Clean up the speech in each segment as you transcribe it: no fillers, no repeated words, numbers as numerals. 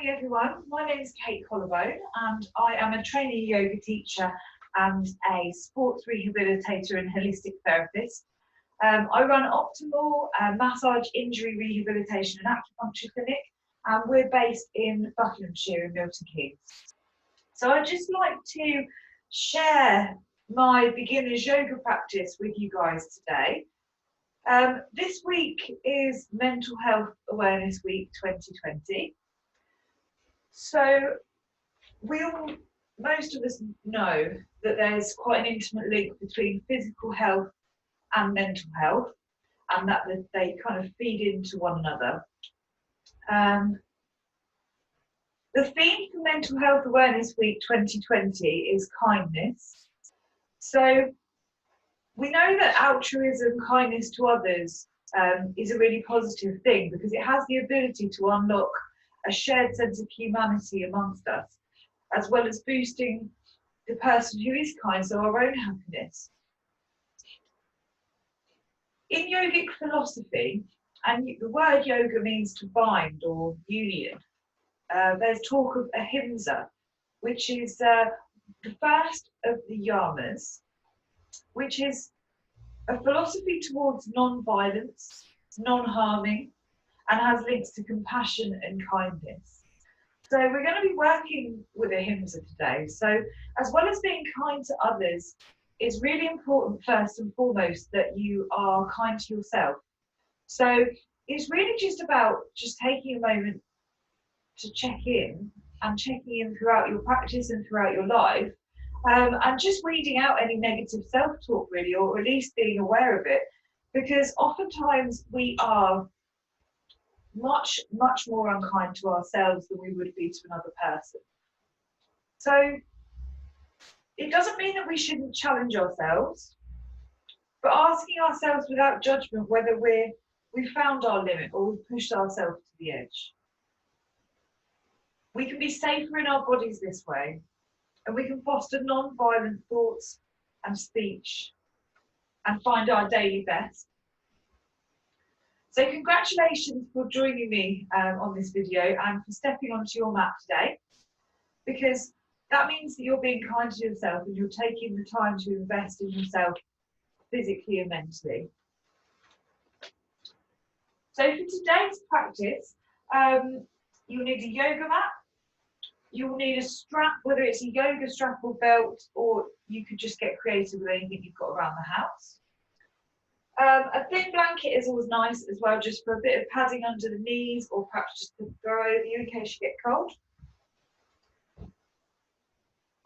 morning everyone, my name is Kate Collarbone and I am a trainee yoga teacher and a sports rehabilitator and holistic therapist. I run Optimal Massage Injury Rehabilitation and Acupuncture Clinic, and we're based in Buckinghamshire in Milton Keynes. So I'd just like to share my beginner's yoga practice with you guys today. This week is Mental Health Awareness Week 2020. So most of us know that there's quite an intimate link between physical health and mental health, and that they kind of feed into one another. The theme for Mental Health Awareness Week 2020 is kindness. So we know that altruism, kindness to others, is a really positive thing because it has the ability to unlock a shared sense of humanity amongst us, as well as boosting the person who is kind, so our own happiness. In yogic philosophy, and the word yoga means to bind or union, there's talk of ahimsa, which is the first of the yamas, which is a philosophy towards non-violence, non-harming, and has links to compassion and kindness. So we're going to be working with ahimsa today. So as well as being kind to others, it's really important first and foremost that you are kind to yourself. So it's really just about just taking a moment to check in and checking in throughout your practice and throughout your life, and just weeding out any negative self-talk really, or at least being aware of it, because oftentimes we are much more unkind to ourselves than we would be to another person. So it doesn't mean that we shouldn't challenge ourselves, but asking ourselves without judgment whether we've found our limit or we've pushed ourselves to the edge. We can be safer in our bodies this way, and we can foster non-violent thoughts and speech and find our daily best. So congratulations for joining me on this video and for stepping onto your mat today, because that means that you're being kind to yourself and you're taking the time to invest in yourself physically and mentally. So for today's practice, you'll need a yoga mat, you'll need a strap, whether it's a yoga strap or belt, or you could just get creative with anything you've got around the house. A thin blanket is always nice as well, just for a bit of padding under the knees, or perhaps just to throw over you in case you get cold. And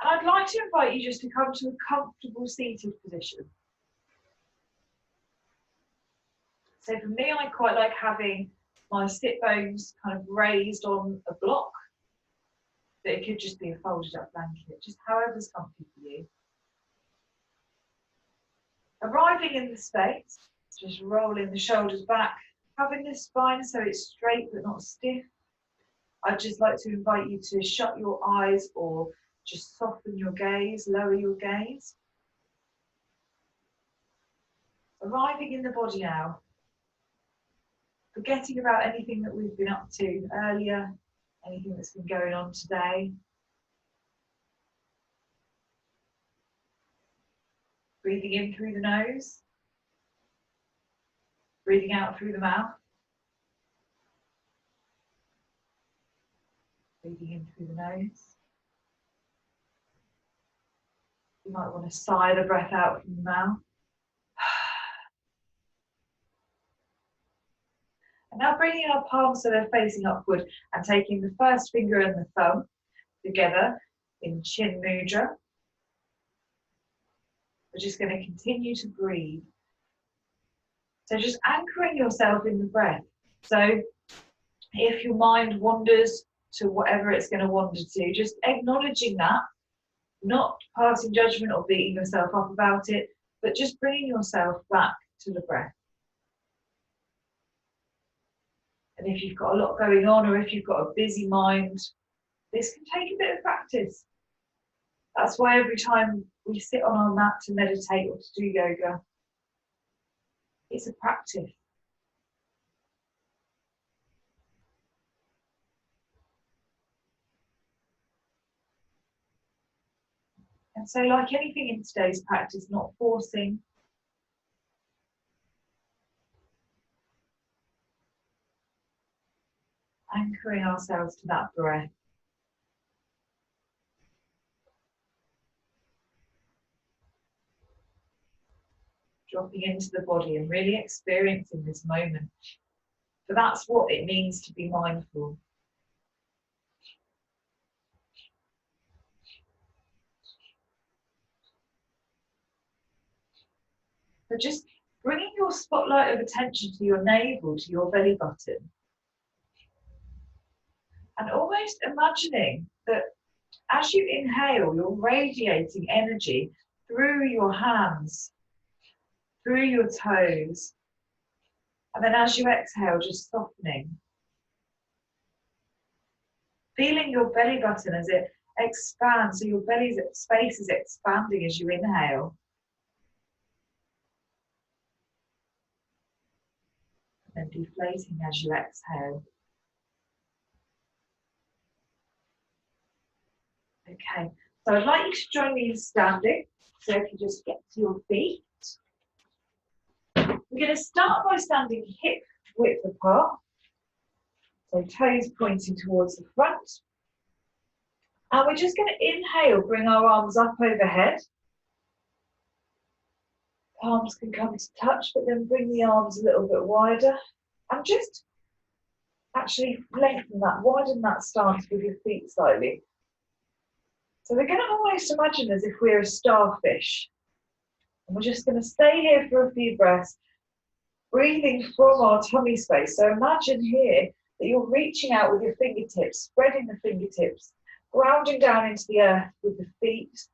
I'd like to invite you just to come to a comfortable seated position. So for me, I quite like having my sit bones kind of raised on a block, but it could just be a folded up blanket, just however's comfy for you. Arriving in the space, just rolling the shoulders back, having the spine so it's straight but not stiff. I'd just like to invite you to shut your eyes or just soften your gaze, lower your gaze. Arriving in the body now, forgetting about anything that we've been up to earlier, anything that's been going on today. Breathing in through the nose, breathing out through the mouth, breathing in through the nose. You might want to sigh the breath out from the mouth. And now bringing our palms so they're facing upward and taking the first finger and the thumb together in Chin Mudra. We're just going to continue to breathe. So just anchoring yourself in the breath. So if your mind wanders to whatever it's going to wander to, just acknowledging that, not passing judgment or beating yourself up about it, but just bringing yourself back to the breath. And if you've got a lot going on, or if you've got a busy mind, this can take a bit of practice. That's why every time we sit on our mat to meditate or to do yoga, it's a practice. And so, like anything in today's practice, not forcing, anchoring ourselves to that breath. Dropping into the body and really experiencing this moment. So that's what it means to be mindful. So just bringing your spotlight of attention to your navel, to your belly button, and almost imagining that as you inhale, you're radiating energy through your hands, through your toes, and then as you exhale, just softening. Feeling your belly button as it expands, so your belly's space is expanding as you inhale. And deflating as you exhale. Okay, so I'd like you to join me in standing. So if you just get to your feet. We're going to start by standing hip width apart. So toes pointing towards the front. And we're just going to inhale, bring our arms up overhead. Palms can come to touch, but then bring the arms a little bit wider. And just actually lengthen that, widen that stance with your feet slightly. So we're going to almost imagine as if we're a starfish. And we're just going to stay here for a few breaths, breathing from our tummy space. So imagine here that you're reaching out with your fingertips, spreading the fingertips, grounding down into the earth with the feet.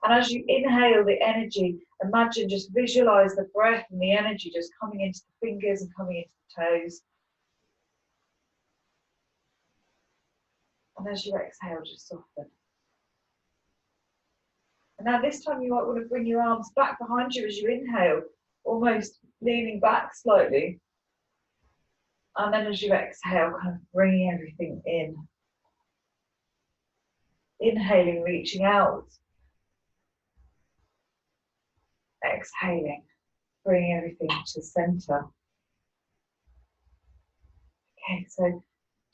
And as you inhale the energy, imagine, just visualize the breath and the energy just coming into the fingers and coming into the toes. And as you exhale, just soften. And now this time you might want to bring your arms back behind you as you inhale, almost leaning back slightly. And then as you exhale, kind of bringing everything in. Inhaling, reaching out. Exhaling, bringing everything to center. Okay, so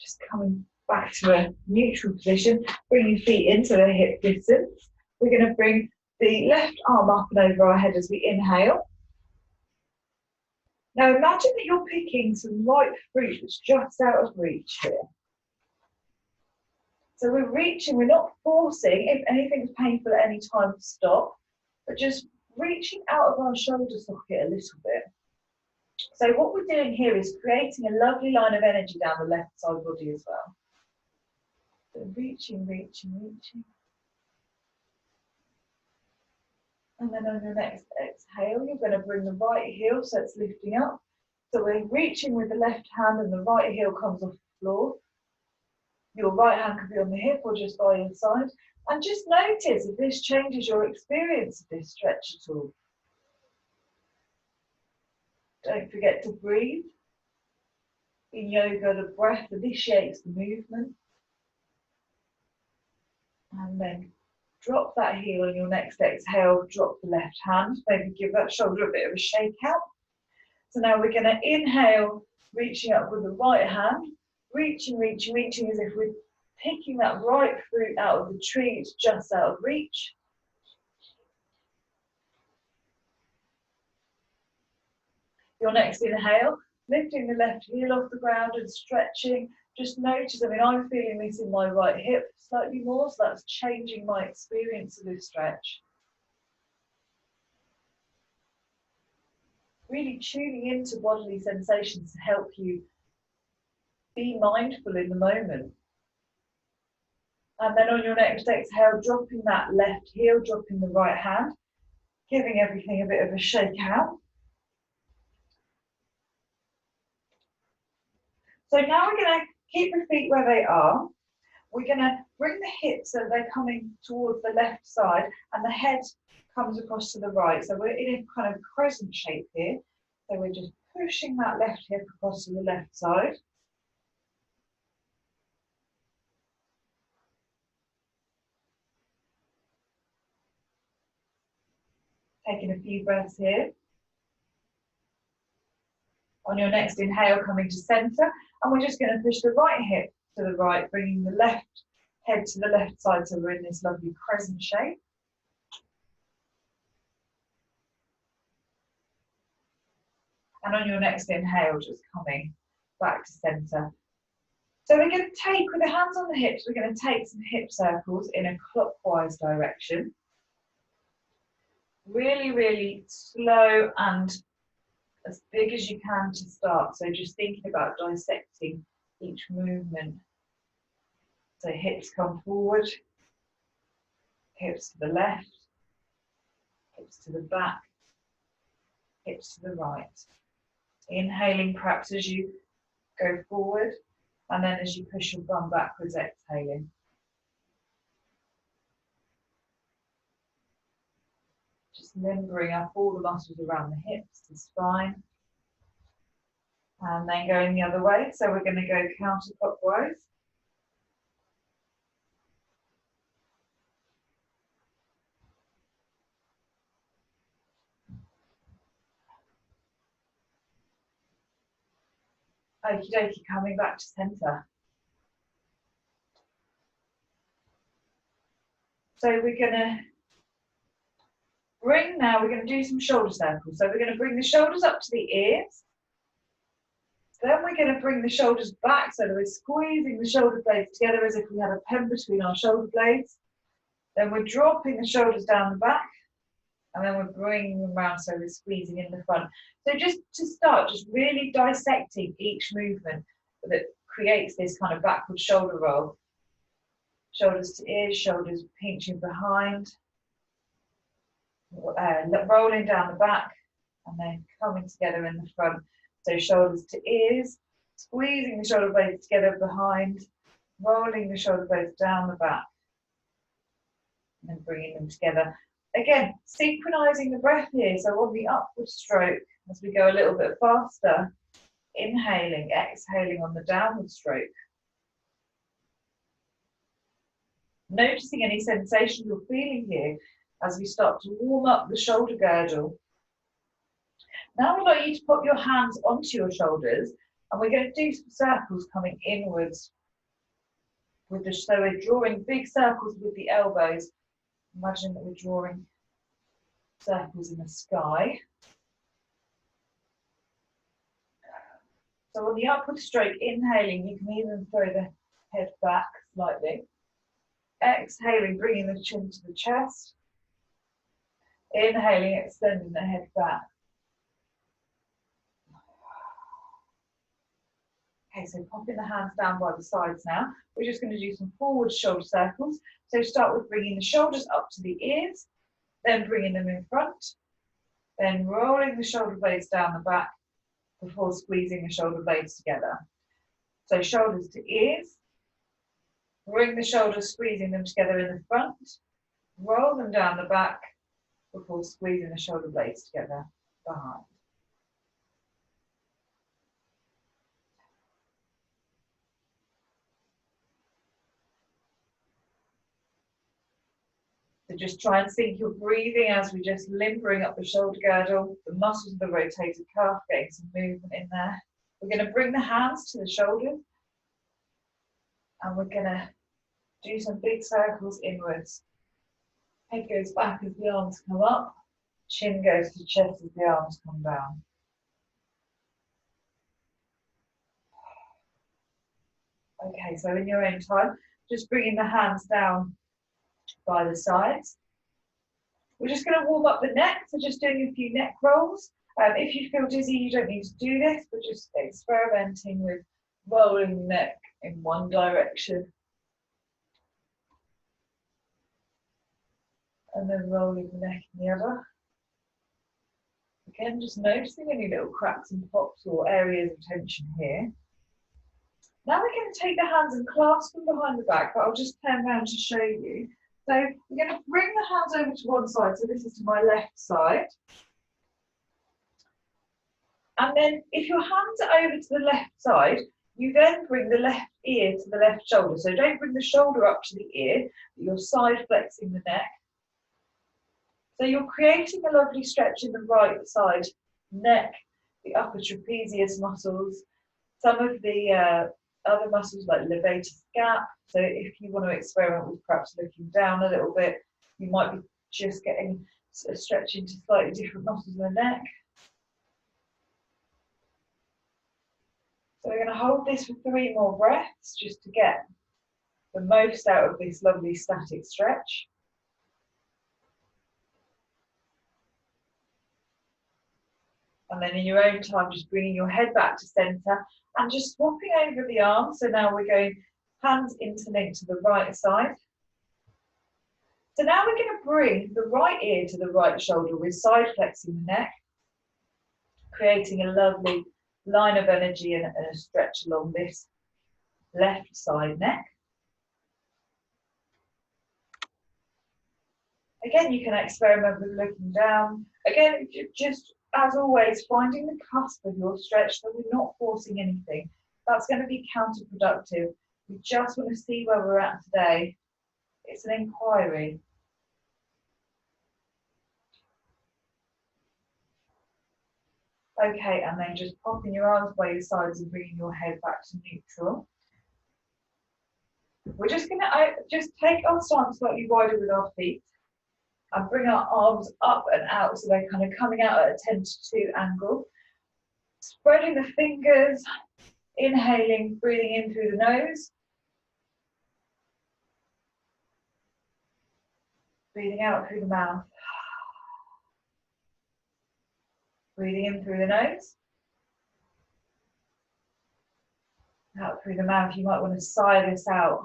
just coming back to a neutral position, bring your feet into the hip distance. We're going to bring the left arm up and over our head as we inhale. Now imagine that you're picking some ripe fruit that's just out of reach here. So we're reaching, we're not forcing. If anything's painful at any time, stop, but just reaching out of our shoulder socket a little bit. So what we're doing here is creating a lovely line of energy down the left side body as well. So reaching, reaching, reaching. And then on your next exhale, you're going to bring the right heel so it's lifting up. So we're reaching with the left hand and the right heel comes off the floor. Your right hand could be on the hip or just by your side. And just notice if this changes your experience of this stretch at all. Don't forget to breathe. In yoga, the breath initiates the movement. And then drop that heel on your next exhale, drop the left hand, maybe give that shoulder a bit of a shake out. So now we're going to inhale, reaching up with the right hand, reaching, reaching, reaching as if we're picking that ripe fruit out of the tree, it's just out of reach. Your next inhale, lifting the left heel off the ground and stretching. Just notice, I mean, I'm feeling this in my right hip slightly more, so that's changing my experience of this stretch. Really tuning into bodily sensations to help you be mindful in the moment. And then on your next exhale, dropping that left heel, dropping the right hand, giving everything a bit of a shake out. So now we're going to keep the feet where they are. We're going to bring the hips so they're coming towards the left side and the head comes across to the right. So we're in a kind of crescent shape here. So we're just pushing that left hip across to the left side. Taking a few breaths here. On your next inhale, coming to center, and we're just going to push the right hip to the right, bringing the left head to the left side, so we're in this lovely crescent shape. And on your next inhale, just coming back to center. So we're going to take, with the hands on the hips, we're going to take some hip circles in a clockwise direction. Really, really slow and as big as you can to start. So just thinking about dissecting each movement. So hips come forward, hips to the left, hips to the back, hips to the right. Inhaling perhaps as you go forward, and then as you push your bum backwards, exhaling. Just limbering up all the muscles around the hips, the spine. And then going the other way. So we're going to go counterclockwise. Okie dokie, coming back to center. So we're going to bring now, we're going to do some shoulder circles. So we're going to bring the shoulders up to the ears. Then we're going to bring the shoulders back so that we're squeezing the shoulder blades together as if we had a pen between our shoulder blades. Then we're dropping the shoulders down the back. And then we're bringing them around so we're squeezing in the front. So just to start, just really dissecting each movement that creates this kind of backward shoulder roll. Shoulders to ears, shoulders pinching behind. Rolling down the back and then coming together in the front. So shoulders to ears, squeezing the shoulder blades together behind, rolling the shoulder blades down the back, and then bringing them together. Again, synchronizing the breath here. So on the upward stroke, as we go a little bit faster, inhaling, exhaling on the downward stroke. Noticing any sensation you're feeling here as we start to warm up the shoulder girdle. Now I'd like you to put your hands onto your shoulders, and we're going to do some circles coming inwards. So we're drawing big circles with the elbows. Imagine that we're drawing circles in the sky. So on the upward stroke, inhaling, you can even throw the head back slightly. Exhaling, bringing the chin to the chest. Inhaling, extending the head back. Okay, so popping the hands down by the sides now. We're just going to do some forward shoulder circles. So start with bringing the shoulders up to the ears, then bringing them in front, then rolling the shoulder blades down the back before squeezing the shoulder blades together. So shoulders to ears, bring the shoulders, squeezing them together in the front, roll them down the back before squeezing the shoulder blades together behind. So just try and sync your breathing as we just limbering up the shoulder girdle, the muscles of the rotated calf, getting some movement in there. We're going to bring the hands to the shoulders, and we're going to do some big circles inwards. Head goes back as the arms come up, chin goes to chest as the arms come down. Okay, so in your own time, just bringing the hands down by the sides. We're just going to warm up the neck, so just doing a few neck rolls. If you feel dizzy, you don't need to do this, but just experimenting with rolling the neck in one direction. And then rolling the neck in the other. Again, just noticing any little cracks and pops or areas of tension here. Now we're going to take the hands and clasp them behind the back, but I'll just turn around to show you. So we're going to bring the hands over to one side, so this is to my left side. And then if your hands are over to the left side, you then bring the left ear to the left shoulder. So don't bring the shoulder up to the ear, but you're side flexing the neck. So you're creating a lovely stretch in the right side neck, the upper trapezius muscles, some of the other muscles like levator scap. So if you want to experiment with perhaps looking down a little bit, you might be just getting a stretch into slightly different muscles in the neck. So we're going to hold this for 3 more breaths just to get the most out of this lovely static stretch. And then in your own time, just bringing your head back to center and just swapping over the arms. So now we're going hands interlinked to the right side. So now we're going to bring the right ear to the right shoulder with side flexing the neck, creating a lovely line of energy and a stretch along this left side neck. Again, you can experiment with looking down. Again, just as always, finding the cusp of your stretch so we're not forcing anything. That's going to be counterproductive. We just want to see where we're at today. It's an inquiry. Okay, and then just popping your arms by your sides and bringing your head back to neutral. We're just going to just take our stance slightly wider with our feet and bring our arms up and out so they're kind of coming out at a 10 to 2 angle. Spreading the fingers, inhaling, breathing in through the nose. Breathing out through the mouth. Breathing in through the nose. Out through the mouth. You might want to sigh this out.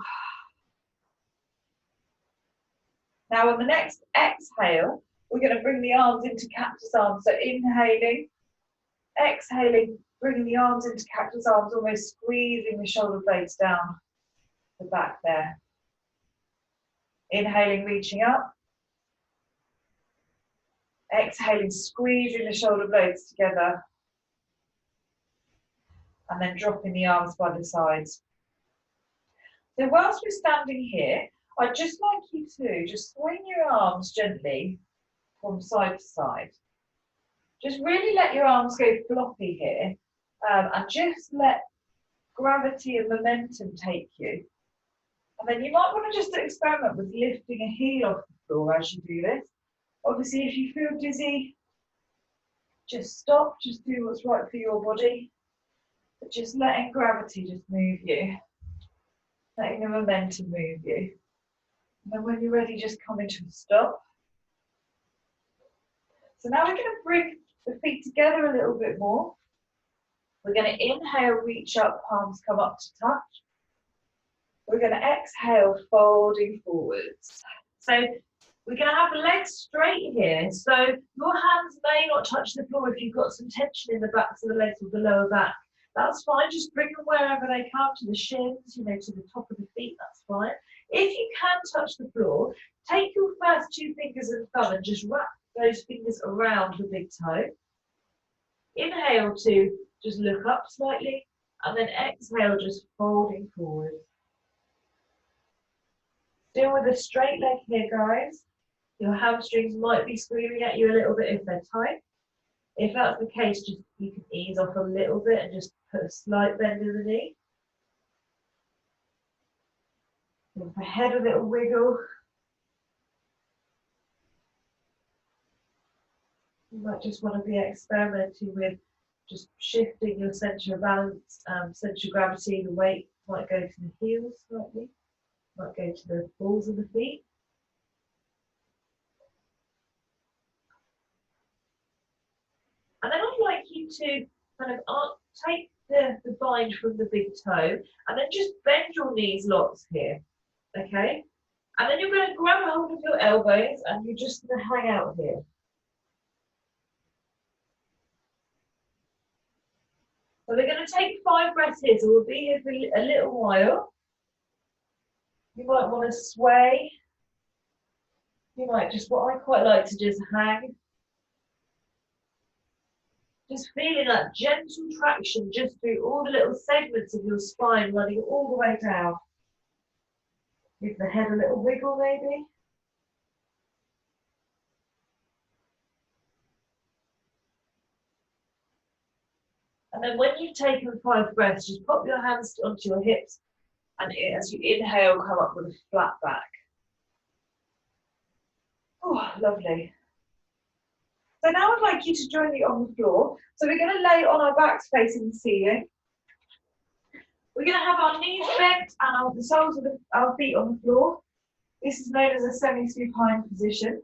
Now on the next exhale, we're going to bring the arms into cactus arms. So inhaling, exhaling, bringing the arms into cactus arms, almost squeezing the shoulder blades down the back there. Inhaling, reaching up. Exhaling, squeezing the shoulder blades together. And then dropping the arms by the sides. So whilst we're standing here, I'd just like you to just swing your arms gently from side to side. Just really let your arms go floppy here, and just let gravity and momentum take you. And then you might want to just experiment with lifting a heel off the floor as you do this. Obviously, if you feel dizzy, just stop, just do what's right for your body. But just letting gravity just move you, letting the momentum move you. And then when you're ready, just come into a stop. So now we're going to bring the feet together a little bit more. We're going to inhale, reach up, palms come up to touch. We're going to exhale, folding forwards. So we're going to have the legs straight here. So your hands may not touch the floor if you've got some tension in the backs of the legs or the lower back. That's fine. Just bring them wherever they come, to the shins, to the top of the feet. That's fine. If you can touch the floor, take your first 2 fingers and thumb and just wrap those fingers around the big toe. Inhale to just look up slightly, and then exhale, just folding forward. Still with a straight leg here, guys. Your hamstrings might be screaming at you a little bit if they're tight. If that's the case, just you can ease off a little bit and just put a slight bend in the knee. Give the head a little wiggle. You might just want to be experimenting with just shifting your centre of balance, centre of gravity. The weight might go to the heels slightly, might go to the balls of the feet. And then I'd like you to kind of take the bind from the big toe and then just bend your knees lots here, okay? And then you're going to grab a hold of your elbows and you're just going to hang out here. So we're going to take 5 breaths here, so we'll be here for a little while. You might want to sway. You might just, what I quite like to just hang. Just feeling that gentle traction just through all the little segments of your spine, running all the way down. Give the head a little wiggle maybe. And then when you've taken 5 breaths, just pop your hands onto your hips, and as you inhale, come up with a flat back. Oh, lovely. So now I'd like you to join me on the floor. So we're going to lay on our backs facing the ceiling. We're going to have our knees bent and the soles of our feet on the floor. This is known as a semi-supine position.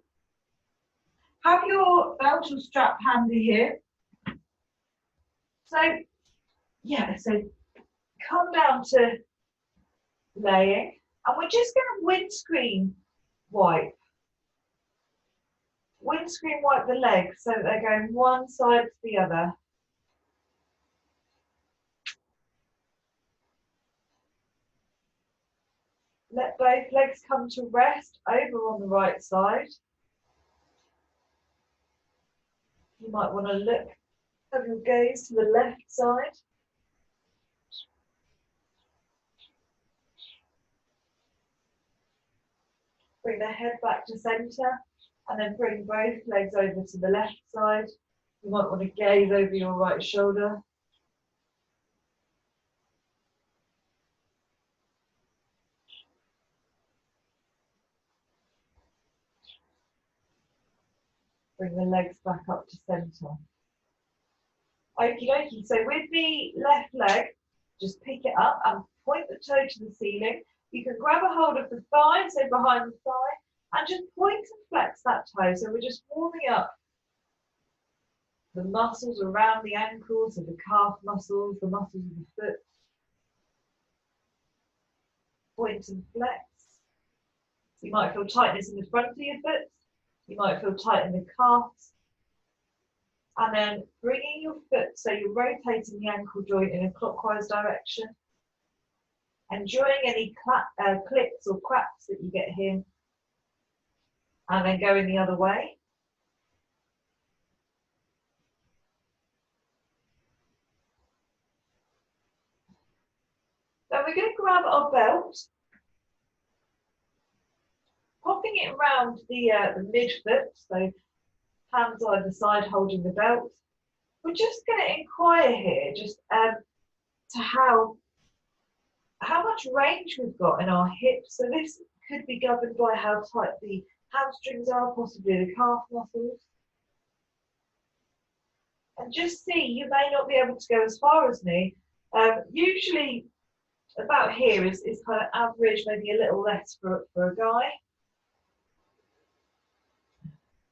Have your belt or strap handy here. So, yeah, so come down to laying, and we're just going to windscreen wipe the legs so that they're going one side to the other. Let both legs come to rest over on the right side. You might want to have your gaze to the left side. Bring the head back to center, and then bring both legs over to the left side. You might want to gaze over your right shoulder. Bring the legs back up to center. Okie dokie. So with the left leg, just pick it up and point the toe to the ceiling. You can grab a hold of the thigh, so behind the thigh, and just point and flex that toe. So we're just warming up the muscles around the ankles, so the calf muscles, the muscles of the foot. Point and flex. You might feel tightness in the front of your foot. You might feel tight in the calves. And then bringing your foot, so you're rotating the ankle joint in a clockwise direction. Enjoying any clicks or cracks that you get here. And then going the other way. Then we're going to grab our belt, popping it around the midfoot, so hands either side holding the belt. We're just going to inquire here just to how much range we've got in our hips. So this could be governed by how tight the hamstrings are, possibly the calf muscles. And just see, you may not be able to go as far as me. Usually about here is kind of average, maybe a little less for a guy.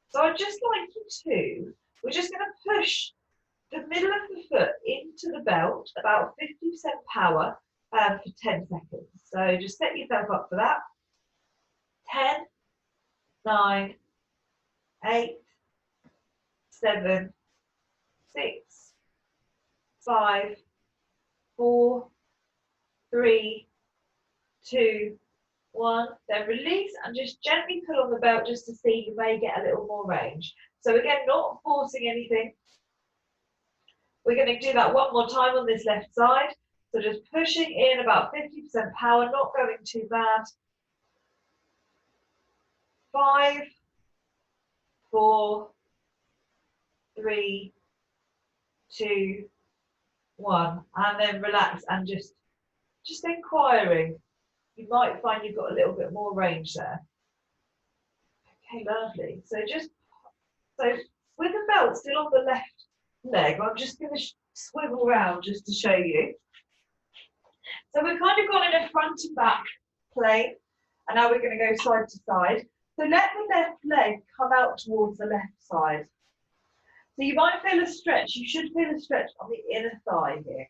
So I'd just like you to, we're just going to push the middle of the foot into the belt, about 50% power for 10 seconds. So just set yourself up for that. 10, 9, 8, 7, 6, 5, 4, 3, 2, 1. Then release and just gently pull on the belt just to see you may get a little more range. So again, not forcing anything. We're going to do that one more time on this left side. So just pushing in about 50% power, not going too bad. 5, 4, 3, 2, 1. And then relax and just inquiring. You might find you've got a little bit more range there. Okay, lovely. So with the belt still on the left leg, I'm just going to swivel around just to show you. So we've kind of gone in a front and back plane, and now we're going to go side to side. So let the left leg come out towards the left side. So you might feel a stretch. You should feel a stretch on the inner thigh here.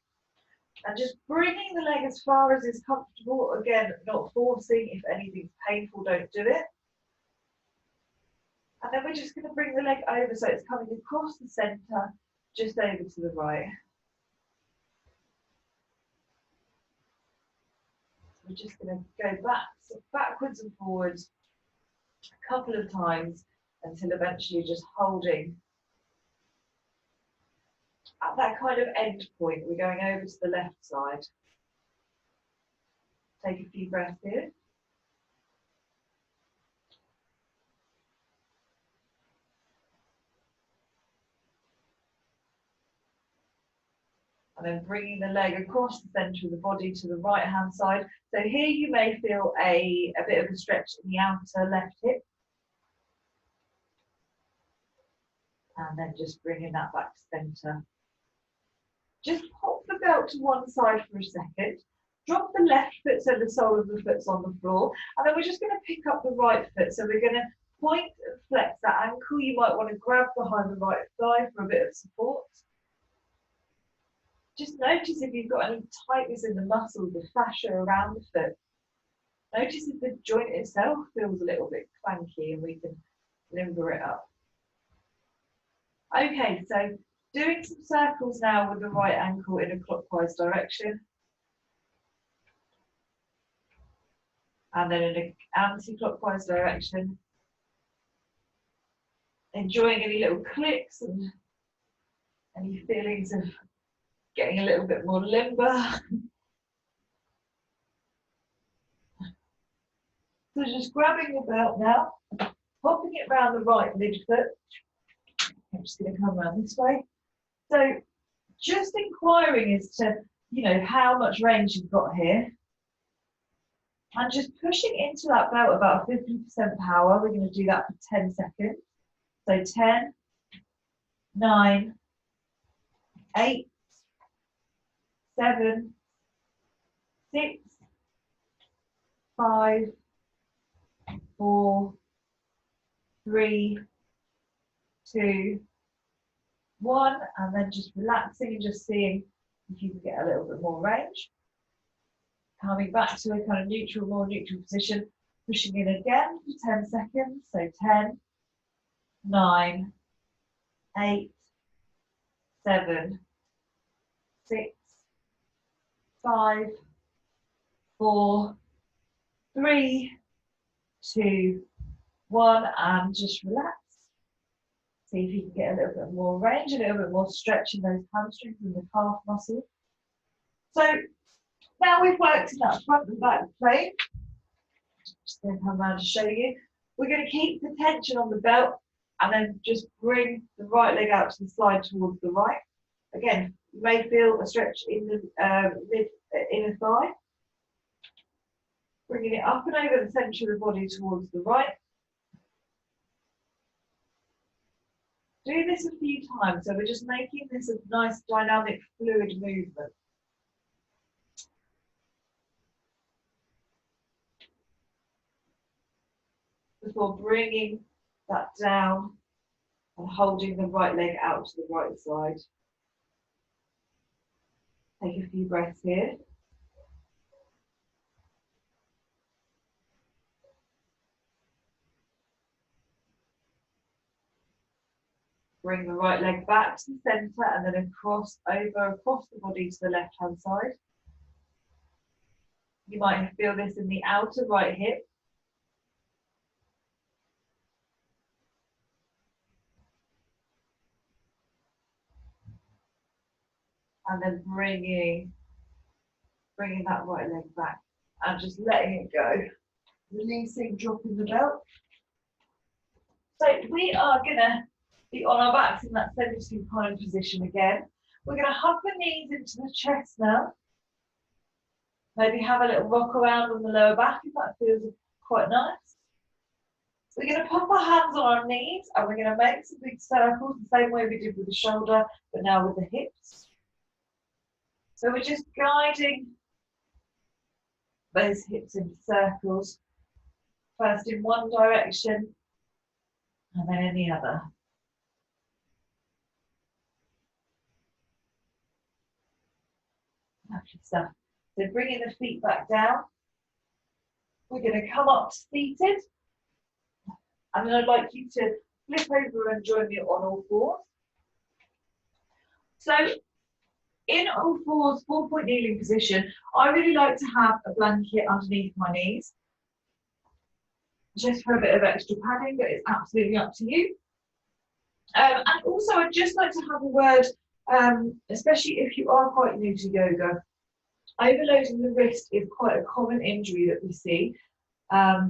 And just bringing the leg as far as is comfortable. Again, not forcing. If anything's painful, don't do it. And then we're just going to bring the leg over so it's coming across the center, just over to the right. We're just going to go backwards and forwards a couple of times until eventually just holding at that kind of end point. We're going over to the left side. Take a few breaths here. And then bringing the leg across the centre of the body to the right hand side. So here you may feel a bit of a stretch in the outer left hip. And then just bringing that back to centre. Just pop the belt to one side for a second. Drop the left foot so the sole of the foot's on the floor. And then we're just going to pick up the right foot. So we're going to point and flex that ankle. You might want to grab behind the right thigh for a bit of support. Just notice if you've got any tightness in the muscle, the fascia around the foot. Notice if the joint itself feels a little bit clanky and we can limber it up. Okay, so doing some circles now with the right ankle in a clockwise direction. And then in an anti-clockwise direction. Enjoying any little clicks and any feelings of getting a little bit more limber. So just grabbing the belt now, popping it around the right midfoot. I'm just going to come around this way. So just inquiring as to, you know, how much range you've got here. And just pushing into that belt about 50% power. We're going to do that for 10 seconds. So 10, 9, 8, 7, 6, 5, 4, 3, 2, 1, and then just relaxing and just seeing if you can get a little bit more range. Coming back to a kind of neutral, more neutral position, pushing in again for 10 seconds. So 10, 9, 8, 7, 6, 5, 4, 3, 2, 1, and just relax. See if you can get a little bit more range, a little bit more stretch in those hamstrings and the calf muscle. So now we've worked in that front and back plane. Just going to come around to show you. We're going to keep the tension on the belt and then just bring the right leg out to the side towards the right. Again, you may feel a stretch in the inner thigh. Bringing it up and over the centre of the body towards the right. Do this a few times, so we're just making this a nice dynamic fluid movement. Before bringing that down and holding the right leg out to the right side. Take a few breaths here. Bring the right leg back to the centre and then across the body to the left hand side. You might feel this in the outer right hip. And then bringing that right leg back and just letting it go. Releasing, dropping the belt. So we are going to be on our backs in that semi-supine position again. We're going to hug the knees into the chest now. Maybe have a little rock around on the lower back if that feels quite nice. We're going to pop our hands on our knees and we're going to make some big circles the same way we did with the shoulder, but now with the hips. So we're just guiding those hips into circles, first in one direction and then in the other. Lovely stuff. So bringing the feet back down. We're going to come up seated. And then I'd like you to flip over and join me on all fours. So in all fours, 4-point kneeling position, I really like to have a blanket underneath my knees. Just for a bit of extra padding, but it's absolutely up to you. And also I'd just like to have a word, especially if you are quite new to yoga. Overloading the wrist is quite a common injury that we see. A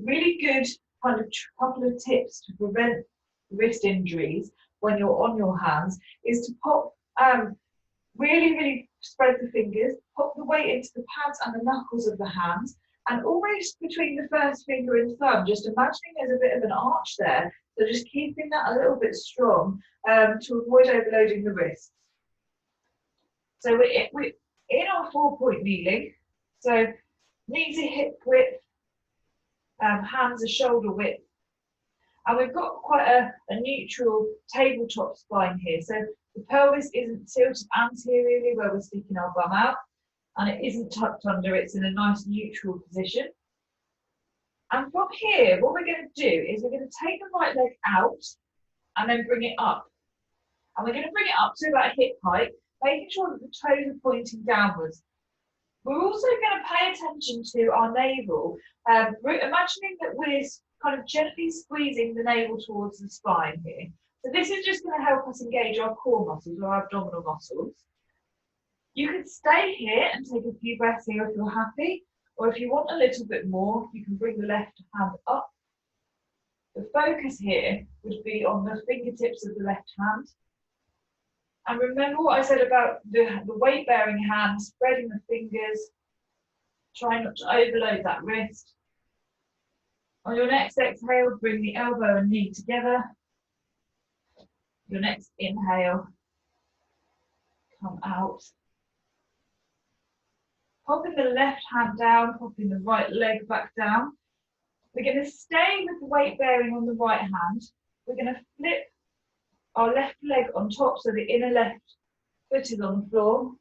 really good kind of couple of tips to prevent wrist injuries when you're on your hands is to pop Really, really spread the fingers, pop the weight into the pads and the knuckles of the hands, and almost between the first finger and thumb, just imagining there's a bit of an arch there. So just keeping that a little bit strong to avoid overloading the wrists. So we're in our 4-point kneeling. So knees are hip width, hands are shoulder width. And we've got quite a neutral tabletop spine here. So the pelvis isn't tilted anteriorly where we're sticking our bum out, and it isn't tucked under, it's in a nice neutral position. And from here, what we're going to do is we're going to take the right leg out and then bring it up. And we're going to bring it up to about hip height, making sure that the toes are pointing downwards. We're also going to pay attention to our navel, imagining that we're kind of gently squeezing the navel towards the spine here. So this is just going to help us engage our core muscles or our abdominal muscles. You can stay here and take a few breaths here if you're happy, or if you want a little bit more, you can bring the left hand up. The focus here would be on the fingertips of the left hand. And remember what I said about the weight-bearing hand, spreading the fingers, trying not to overload that wrist. On your next exhale, bring the elbow and knee together. Your next inhale, come out. Popping the left hand down, popping the right leg back down. We're going to stay with the weight bearing on the right hand. We're going to flip our left leg on top so the inner left foot is on the floor.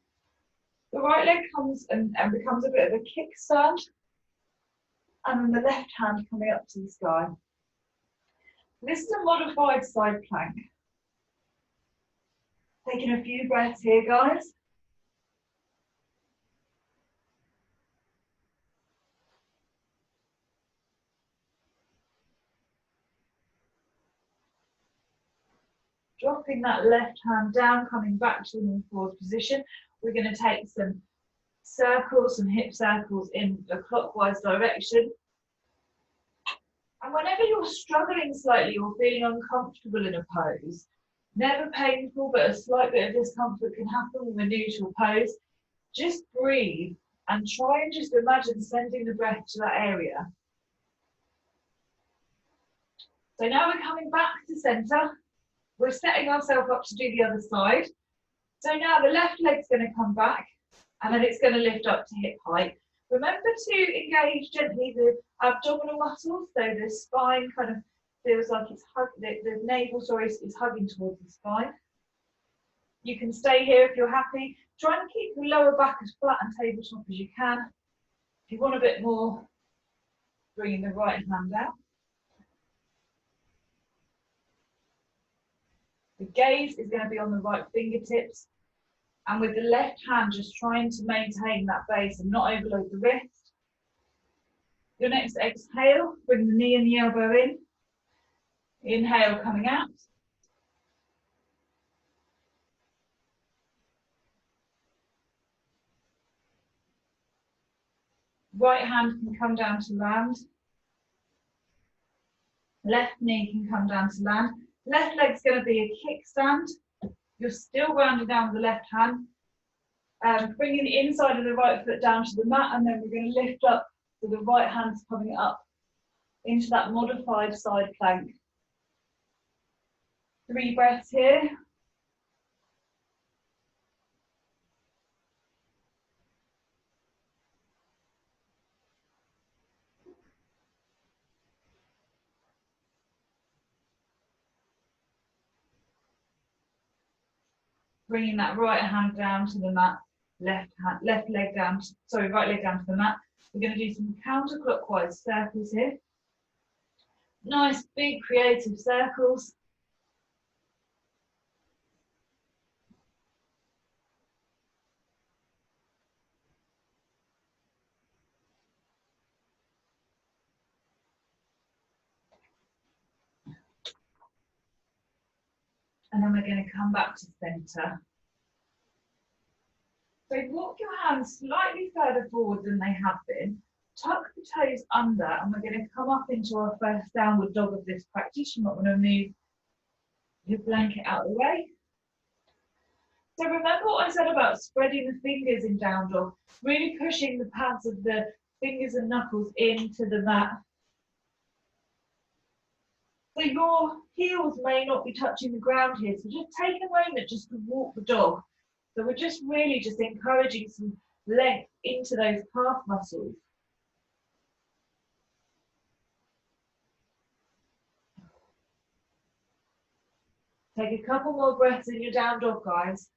The right leg comes and becomes a bit of a kickstand. And then the left hand coming up to the sky. This is a modified side plank. Taking a few breaths here, guys. Dropping that left hand down, coming back to an all-fours position. We're going to take some circles, some hip circles in a clockwise direction. And whenever you're struggling slightly or feeling uncomfortable in a pose, never painful, but a slight bit of discomfort can happen when we're new to a pose, just breathe and try and just imagine sending the breath to that area. So now we're coming back to center. We're setting ourselves up to do the other side. So now the left leg's going to come back and then it's going to lift up to hip height. Remember to engage gently the abdominal muscles, so the spine kind of feels like it's the navel, is hugging towards the spine. You can stay here if you're happy. Try and keep the lower back as flat and tabletop as you can. If you want a bit more, bringing the right hand out. The gaze is going to be on the right fingertips, and with the left hand just trying to maintain that base and not overload the wrist. Your next exhale, bring the knee and the elbow in. Inhale, coming out. Right hand can come down to land. Left knee can come down to land. Left leg's going to be a kickstand. You're still grounded down with the left hand. Bringing the inside of the right foot down to the mat, and then we're going to lift up so the right hand's coming up into that modified side plank. 3 breaths here. Bringing that right hand down to the mat, right leg down to the mat. We're going to do some counterclockwise circles here. Nice big creative circles. And then we're going to come back to center. So walk your hands slightly further forward than they have been. Tuck the toes under, and we're going to come up into our first downward dog of this practice. You might want to move your blanket out of the way. So remember what I said about spreading the fingers in down dog, really pushing the pads of the fingers and knuckles into the mat. So your heels may not be touching the ground here, so just take a moment just to walk the dog. So we're just really just encouraging some length into those calf muscles. Take a couple more breaths in your down dog, guys.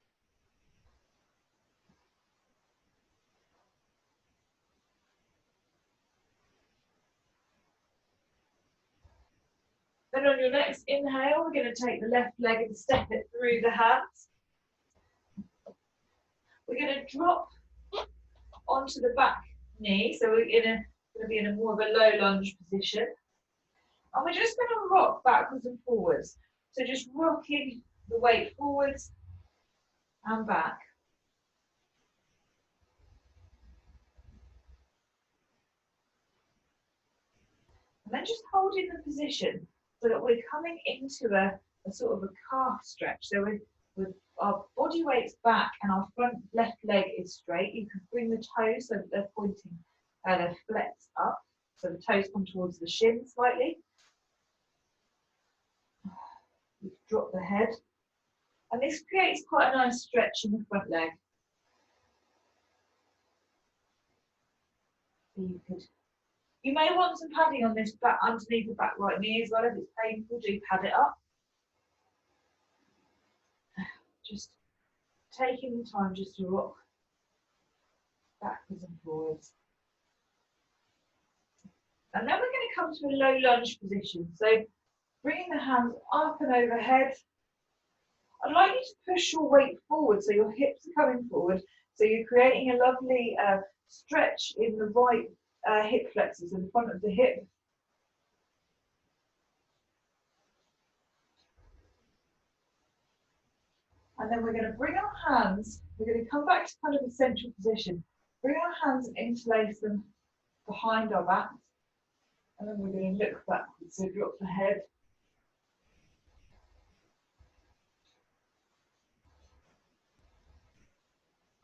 Then on your next inhale, we're going to take the left leg and step it through the hands. We're going to drop onto the back knee, so we're going to be in a more of a low lunge position. And we're just going to rock backwards and forwards. So just rocking the weight forwards and back. And then just holding the position so that we're coming into a sort of a calf stretch. So with our body weight's back and our front left leg is straight, you can bring the toes so that they're pointing, they're flexed up. So the toes come towards the shin slightly. You can drop the head. And this creates quite a nice stretch in the front leg. So you may want some padding on this back underneath the back right knee as well. If it's painful, do pad it up. Just taking the time just to rock backwards and forwards. And then we're going to come to a low lunge position. So bringing the hands up and overhead. I'd like you to push your weight forward so your hips are coming forward. So you're creating a lovely stretch in the right hip flexors in the front of the hip. And then we're going to bring our hands, we're going to come back to kind of a central position. Bring our hands and interlace them behind our backs. And then we're going to look backwards, so drop the head.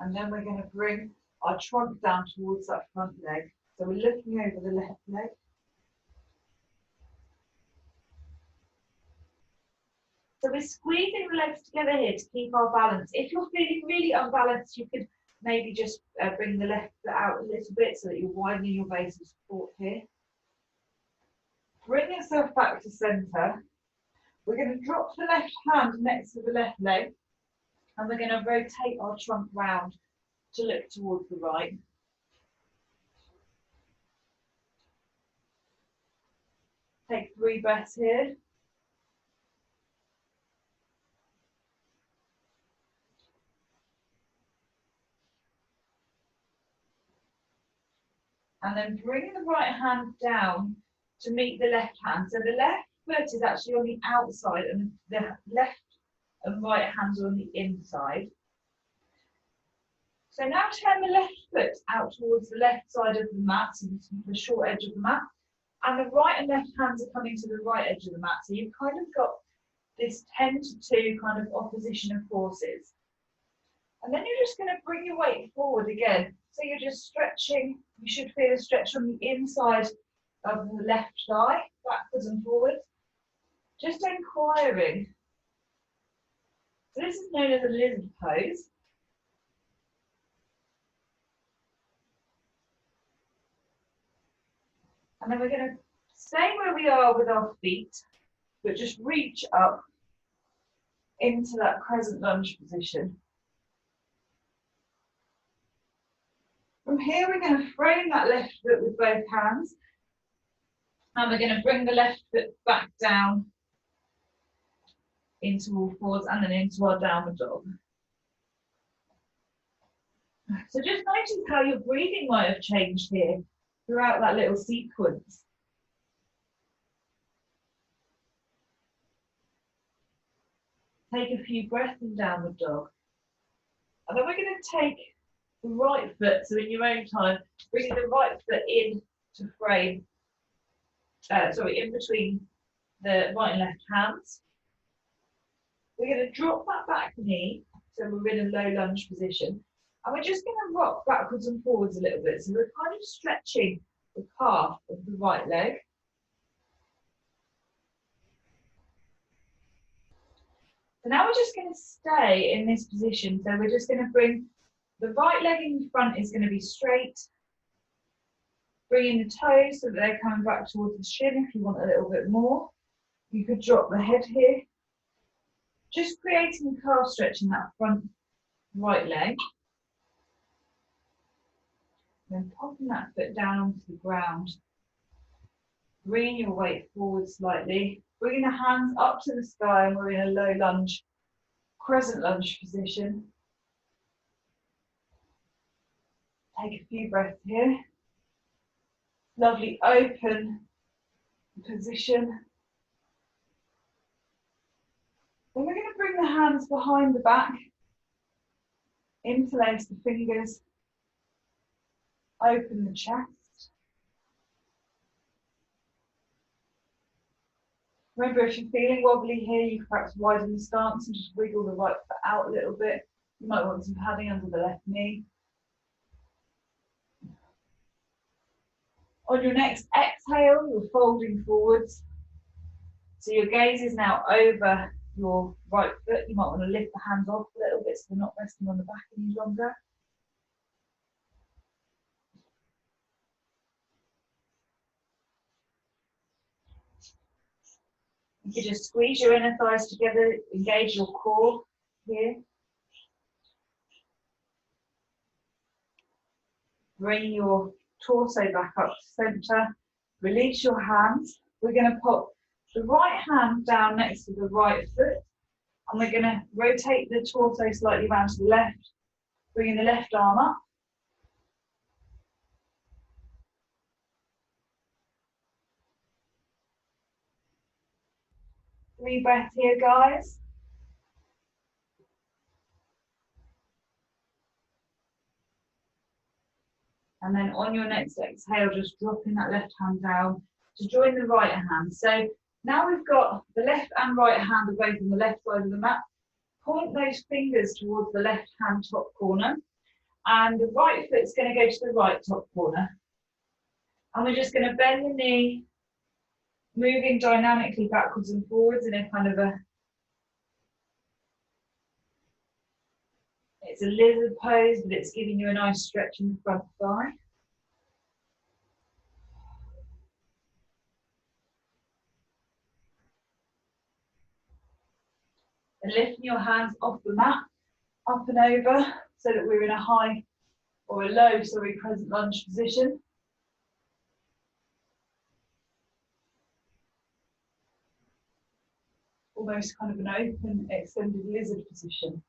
And then we're going to bring our trunk down towards that front leg. So we're looking over the left leg. So we're squeezing the legs together here to keep our balance. If you're feeling really unbalanced, you could maybe just bring the left foot out a little bit so that you're widening your base of support here. Bring yourself back to center. We're going to drop the left hand next to the left leg, and we're going to rotate our trunk round to look towards the right. Take 3 breaths here. And then bring the right hand down to meet the left hand. So the left foot is actually on the outside and the left and right hands are on the inside. So now turn the left foot out towards the left side of the mat, so the short edge of the mat, and the right and left hands are coming to the right edge of the mat. So you've kind of got this 10 to 2 kind of opposition of forces. And then you're just going to bring your weight forward again. So you're just stretching, you should feel a stretch on the inside of the left thigh, backwards and forwards. Just inquiring. So this is known as a lizard pose. And then we're going to stay where we are with our feet, but just reach up into that crescent lunge position. From here, we're going to frame that left foot with both hands. And we're going to bring the left foot back down into all fours and then into our downward dog. So just notice how your breathing might have changed here throughout that little sequence. Take a few breaths in downward dog. And then we're going to take the right foot, so in your own time, bringing the right foot in to frame, in between the right and left hands. We're going to drop that back knee So we're in a low lunge position. And we're just going to rock backwards and forwards a little bit. So we're kind of stretching the calf of the right leg. So now we're just going to stay in this position. So we're just going to bring the right leg in front is going to be straight. Bringing the toes so that they're coming back towards the shin if you want a little bit more. You could drop the head here. Just creating the calf stretch in that front right leg. Then popping that foot down onto the ground. Bringing your weight forward slightly. Bringing the hands up to the sky, and we're in a low lunge, crescent lunge position. Take a few breaths here. Lovely open position. Then we're going to bring the hands behind the back, interlace the fingers, open the chest. Remember, if you're feeling wobbly here, you can perhaps widen the stance and just wiggle the right foot out a little bit. You might want some padding under the left knee. On your next exhale, you're folding forwards. So your gaze is now over your right foot. You might want to lift the hands off a little bit so they're not resting on the back any longer. You can just squeeze your inner thighs together, engage your core here. Bring your torso back up to center. Release your hands. We're going to pop the right hand down next to the right foot. And we're going to rotate the torso slightly round to the left. Bringing the left arm up. 3 breaths here, guys. And then on your next exhale, just dropping that left hand down to join the right hand. So now we've got the left and right hand are both on the left side of the mat. Point those fingers towards the left hand top corner. And the right foot's going to go to the right top corner. And we're just going to bend the knee, moving dynamically backwards and forwards in a kind of a, it's a lizard pose, but it's giving you a nice stretch in the front thigh. And lifting your hands off the mat, up and over, so that we're in a high, or a low, sorry, crescent lunge position. Almost kind of an open, extended lizard position.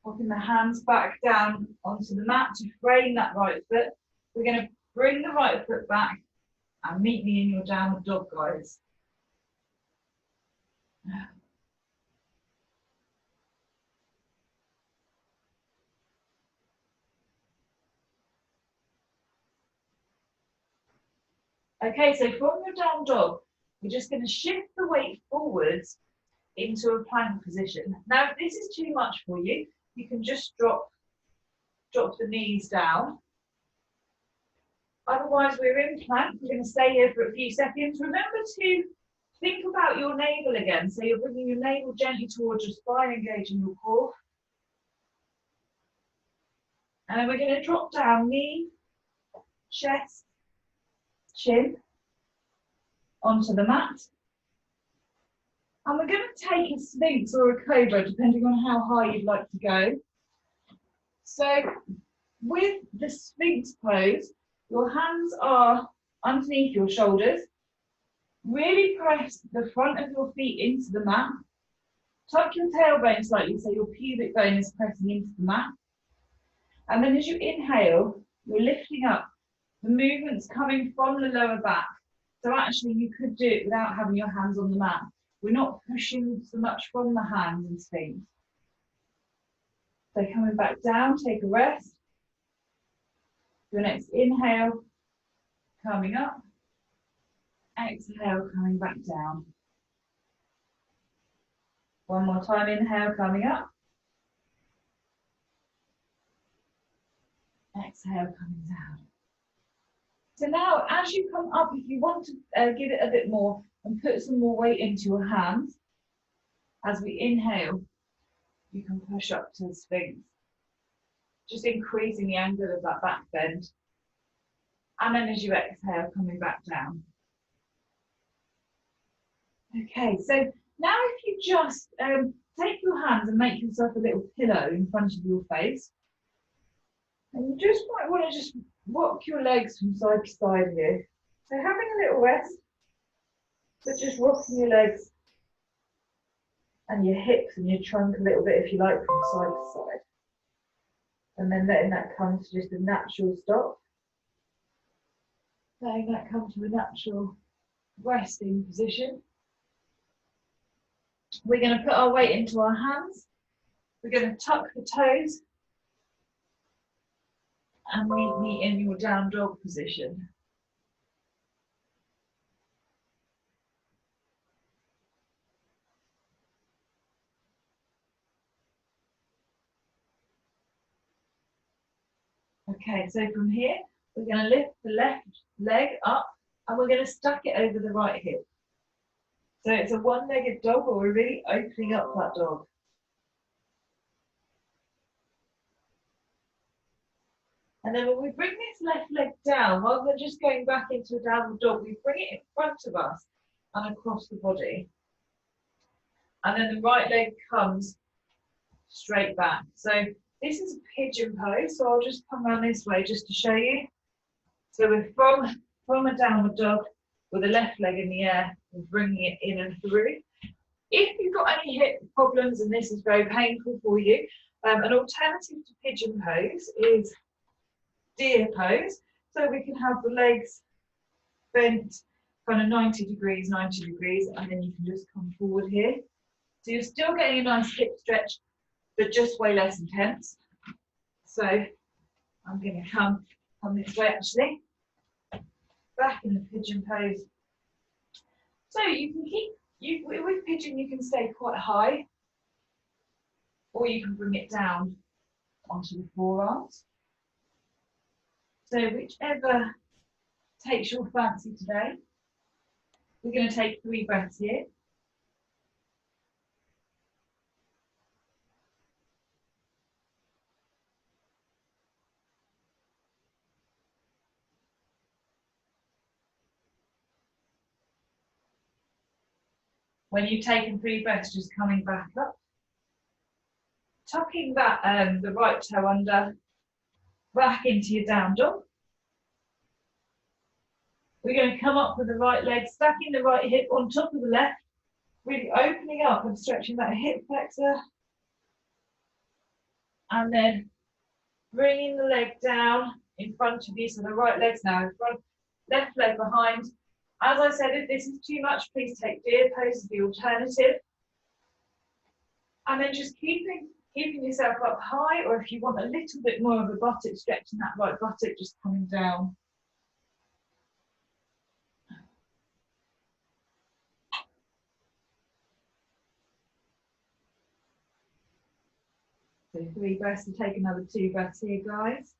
Popping the hands back down onto the mat to frame that right foot. We're going to bring the right foot back and meet me in your downward dog, guys. Okay, so from your down dog, we're just going to shift the weight forwards into a plank position. Now, if this is too much for you, you can just drop the knees down. Otherwise, we're in plank. We're going to stay here for a few seconds. Remember to think about your navel again. So you're bringing your navel gently towards your spine, engaging your core. And then we're going to drop down knee, chest, chin onto the mat. And we're going to take a sphinx or a cobra, depending on how high you'd like to go. So with the sphinx pose, your hands are underneath your shoulders. Really press the front of your feet into the mat. Tuck your tailbone slightly so your pubic bone is pressing into the mat. And then as you inhale, you're lifting up. The movement's coming from the lower back. So actually you could do it without having your hands on the mat. We're not pushing so much from the hands and sphinx. So coming back down, take a rest. Your next inhale, coming up. Exhale, coming back down. One more time, inhale, coming up. Exhale, coming down. So now, as you come up, if you want to give it a bit more and put some more weight into your hands, as we inhale, you can push up to the Sphinx, just increasing the angle of that back bend. And then as you exhale, coming back down. Okay, so now if you just take your hands and make yourself a little pillow in front of your face. And you just might want to just rock your legs from side to side here. So having a little rest, but just rocking your legs and your hips and your trunk a little bit if you like from side to side. And then letting that come to just a natural stop. Letting that come to a natural resting position. We're going to put our weight into our hands. We're going to tuck the toes and meet me in your down dog position. Okay, so from here, we're going to lift the left leg up and we're going to stack it over the right hip. So it's a one-legged dog, but we're really opening up that dog. And then when we bring this left leg down, rather than just going back into a downward dog, we bring it in front of us and across the body. And then the right leg comes straight back. So this is a pigeon pose, so I'll just come around this way just to show you. So we're from a downward dog with the left leg in the air and bringing it in and through. If you've got any hip problems and this is very painful for you, an alternative to pigeon pose is deer pose. So we can have the legs bent kind of 90 degrees, and then you can just come forward here. So you're still getting a nice hip stretch, but just way less intense. So I'm going to come this way actually, back in the pigeon pose. So you can keep, with pigeon you can stay quite high, or you can bring it down onto the forearms. So whichever takes your fancy today. We're going to take 3 breaths here. When you've taken 3 breaths, just coming back up. Tucking that the right toe under, back into your down dog. We're going to come up with the right leg, stacking the right hip on top of the left, really opening up and stretching that hip flexor. And then bringing the leg down in front of you, so the right leg's now in front, left leg behind. As I said, if this is too much, please take deer pose as the alternative. And then just keeping yourself up high, or if you want a little bit more of a buttock, stretching that right buttock, just coming down. So 3 breaths, and take another 2 breaths here, guys.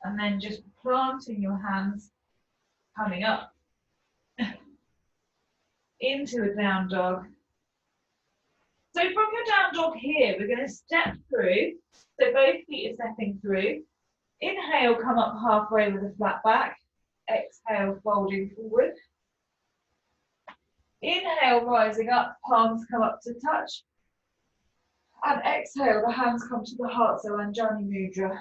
And then just planting your hands, coming up into a down dog. So from your down dog here, we're going to step through. So both feet are stepping through. Inhale, come up halfway with a flat back. Exhale, folding forward. Inhale, rising up, palms come up to touch. And exhale, the hands come to the heart, so Anjani Mudra.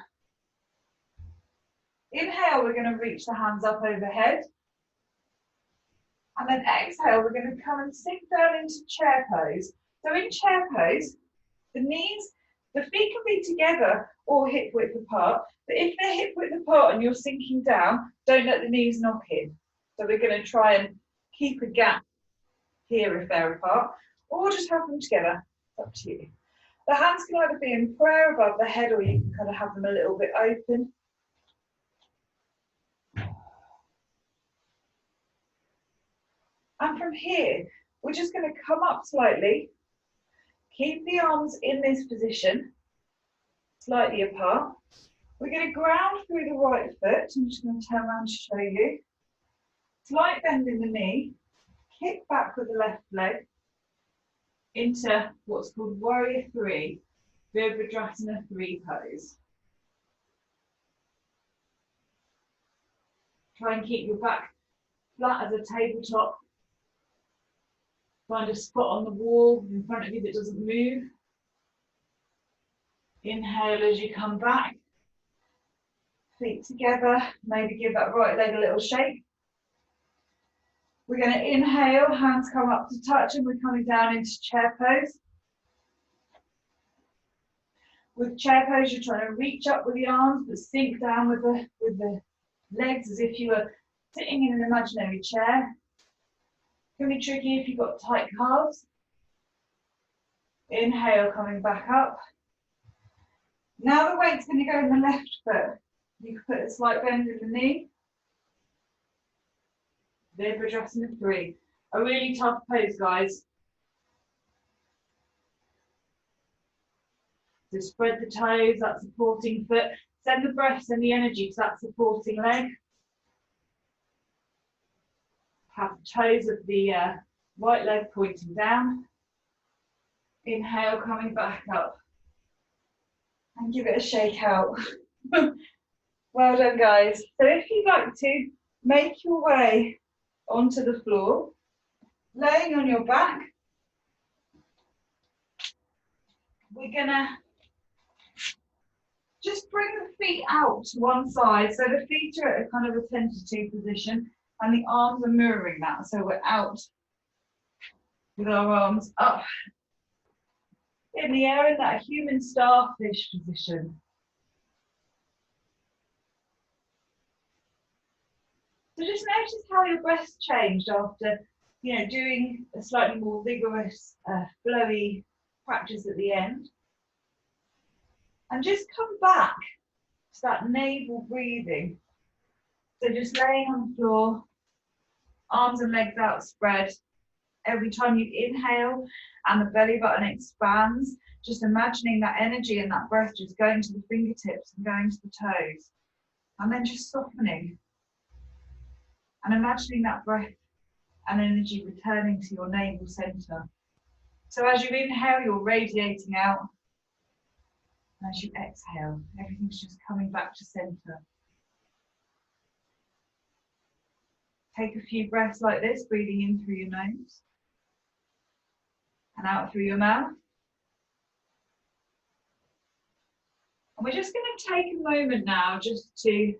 Inhale, we're going to reach the hands up overhead. And then exhale, we're going to come and sink down into chair pose. So in chair pose, the feet can be together or hip width apart. But if they're hip width apart and you're sinking down, don't let the knees knock in. So we're going to try and keep a gap here if they're apart, or just have them together. It's up to you. The hands can either be in prayer above the head, or you can kind of have them a little bit open. here, we're just going to come up slightly, keep the arms in this position, slightly apart. We're going to ground through the right foot. I'm just going to turn around to show you. Slight bend in the knee, kick back with the left leg into what's called Warrior 3, Virabhadrasana 3 pose. Try and keep your back flat as a tabletop. Find a spot on the wall in front of you that doesn't move. Inhale as you come back. Feet together. Maybe give that right leg a little shake. We're going to inhale, hands come up to touch, and we're coming down into chair pose. With chair pose, you're trying to reach up with the arms, but sink down with the legs as if you were sitting in an imaginary chair. Can be tricky if you've got tight calves. Inhale, coming back up. Now the weight's going to go in the left foot. You can put a slight bend in the knee. Virabhadrasana 3. A really tough pose, guys. So spread the toes, that supporting foot. Send the breath, send the energy to that supporting leg. Have the toes of the right leg pointing down. Inhale, coming back up. And give it a shake out. Well done, guys. So if you'd like to make your way onto the floor, laying on your back, we're gonna just bring the feet out to one side. So the feet are at a kind of a 10 to 2 position, and the arms are mirroring that. So we're out with our arms up in the air in that human starfish position. So just notice how your breath's changed after, doing a slightly more vigorous, flowy practice at the end. And just come back to that navel breathing. So just laying on the floor, arms and legs outspread. Every time you inhale and the belly button expands, just imagining that energy and that breath just going to the fingertips and going to the toes. And then just softening. And imagining that breath and energy returning to your navel center. So as you inhale, you're radiating out. And as you exhale, everything's just coming back to center. Take a few breaths like this, breathing in through your nose and out through your mouth. And we're just going to take a moment now just to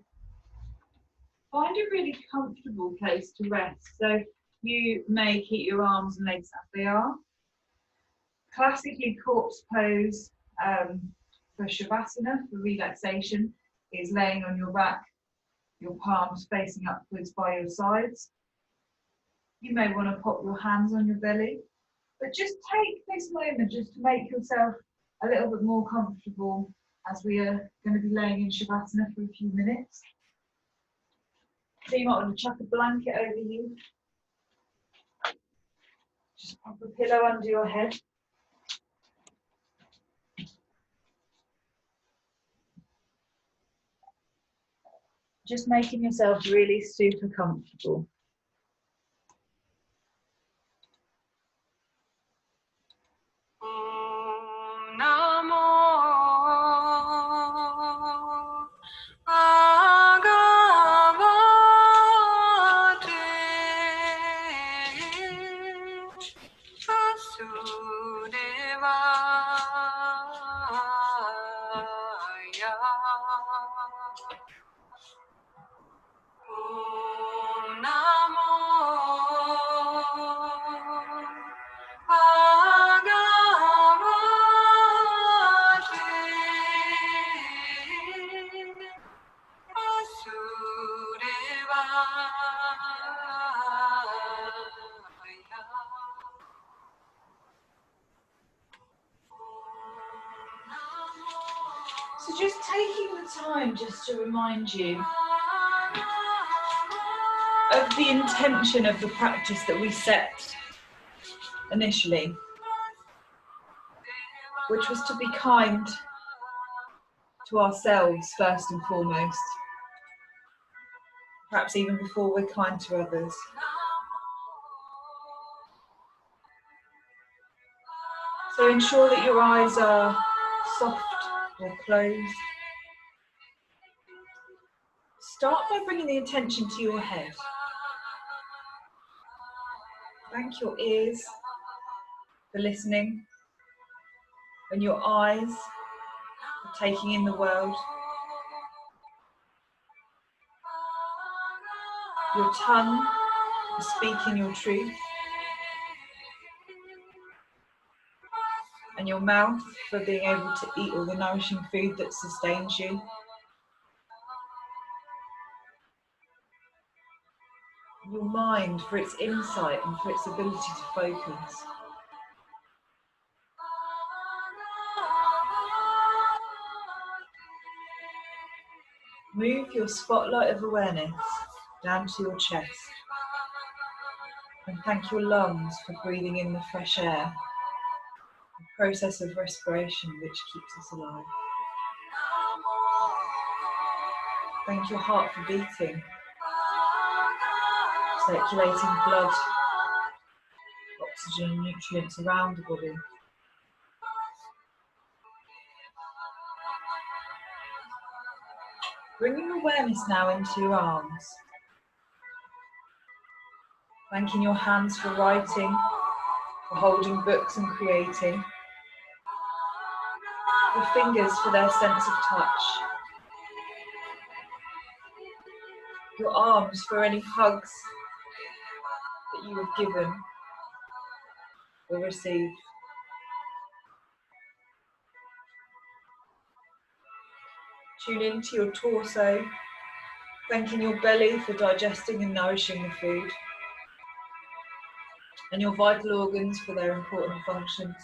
find a really comfortable place to rest. So you may keep your arms and legs as they are. Classically, corpse pose for Shavasana, for relaxation, is laying on your back, your palms facing upwards by your sides. You may want to pop your hands on your belly, but just take this moment just to make yourself a little bit more comfortable as we are going to be laying in Shavasana for a few minutes. So you might want to chuck a blanket over you. Just pop a pillow under your head. Just making yourself really super comfortable. So just taking the time just to remind you of the intention of the practice that we set initially, which was to be kind to ourselves first and foremost, perhaps even before we're kind to others. So ensure that your eyes are soft or closed. Start by bringing the attention to your head. Thank your ears for listening and your eyes for taking in the world. Your tongue for speaking your truth. And your mouth for being able to eat all the nourishing food that sustains you. Your mind for its insight and for its ability to focus. Move your spotlight of awareness down to your chest and thank your lungs for breathing in the fresh air, the process of respiration which keeps us alive. Thank your heart for beating, circulating blood, oxygen and nutrients around the body. Bringing awareness now into your arms. Thanking your hands for writing, for holding books and creating. Your fingers for their sense of touch. Your arms for any hugs that you have given or received. Tune into your torso, thanking your belly for digesting and nourishing the food, and your vital organs for their important functions.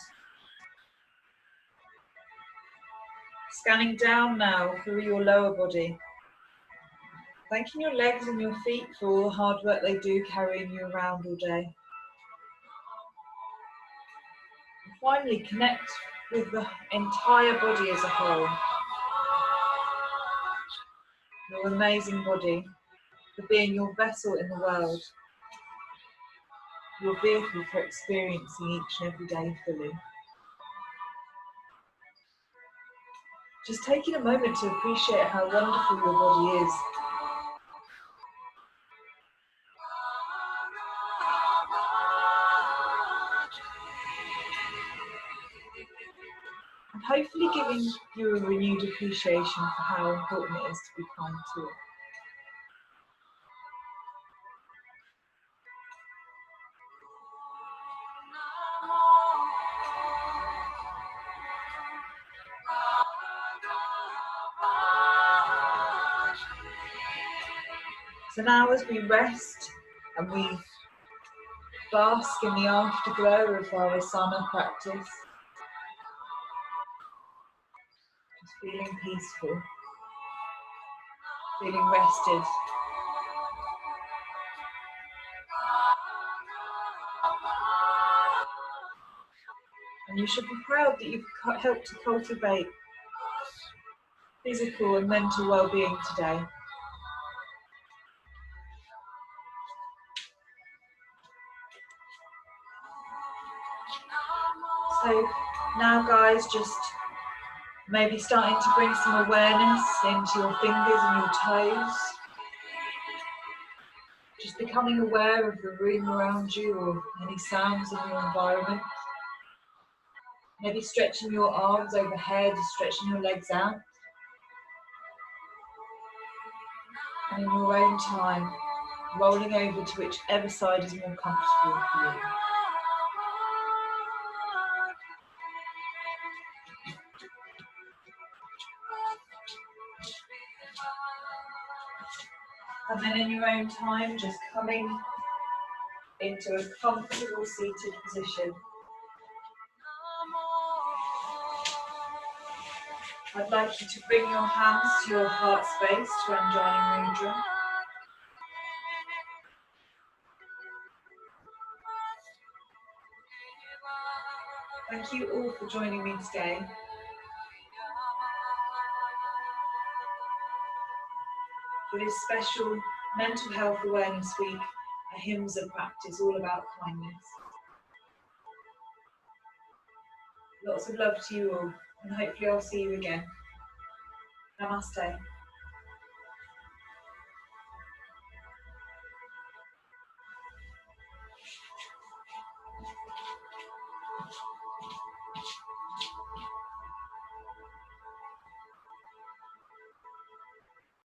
Scanning down now through your lower body, thanking your legs and your feet for all the hard work they do carrying you around all day. And finally, connect with the entire body as a whole. Your amazing body, for being your vessel in the world, your vehicle for experiencing each and every day fully. Just taking a moment to appreciate how wonderful your body is. And hopefully giving you a renewed appreciation for how important it is to be kind to it. So now as we rest and we bask in the afterglow of our asana practice, just feeling peaceful, feeling rested. And you should be proud that you've helped to cultivate physical and mental well-being today. So now guys, just maybe starting to bring some awareness into your fingers and your toes. Just becoming aware of the room around you or any sounds in your environment. Maybe stretching your arms overhead, stretching your legs out. And in your own time, rolling over to whichever side is more comfortable for you. And then in your own time, just coming into a comfortable seated position. I'd like you to bring your hands to your heart space to Anjali Mudra. Thank you all for joining me today. For this special Mental Health Awareness Week, Ahimsa practice all about kindness. Lots of love to you all, and hopefully I'll see you again. Namaste.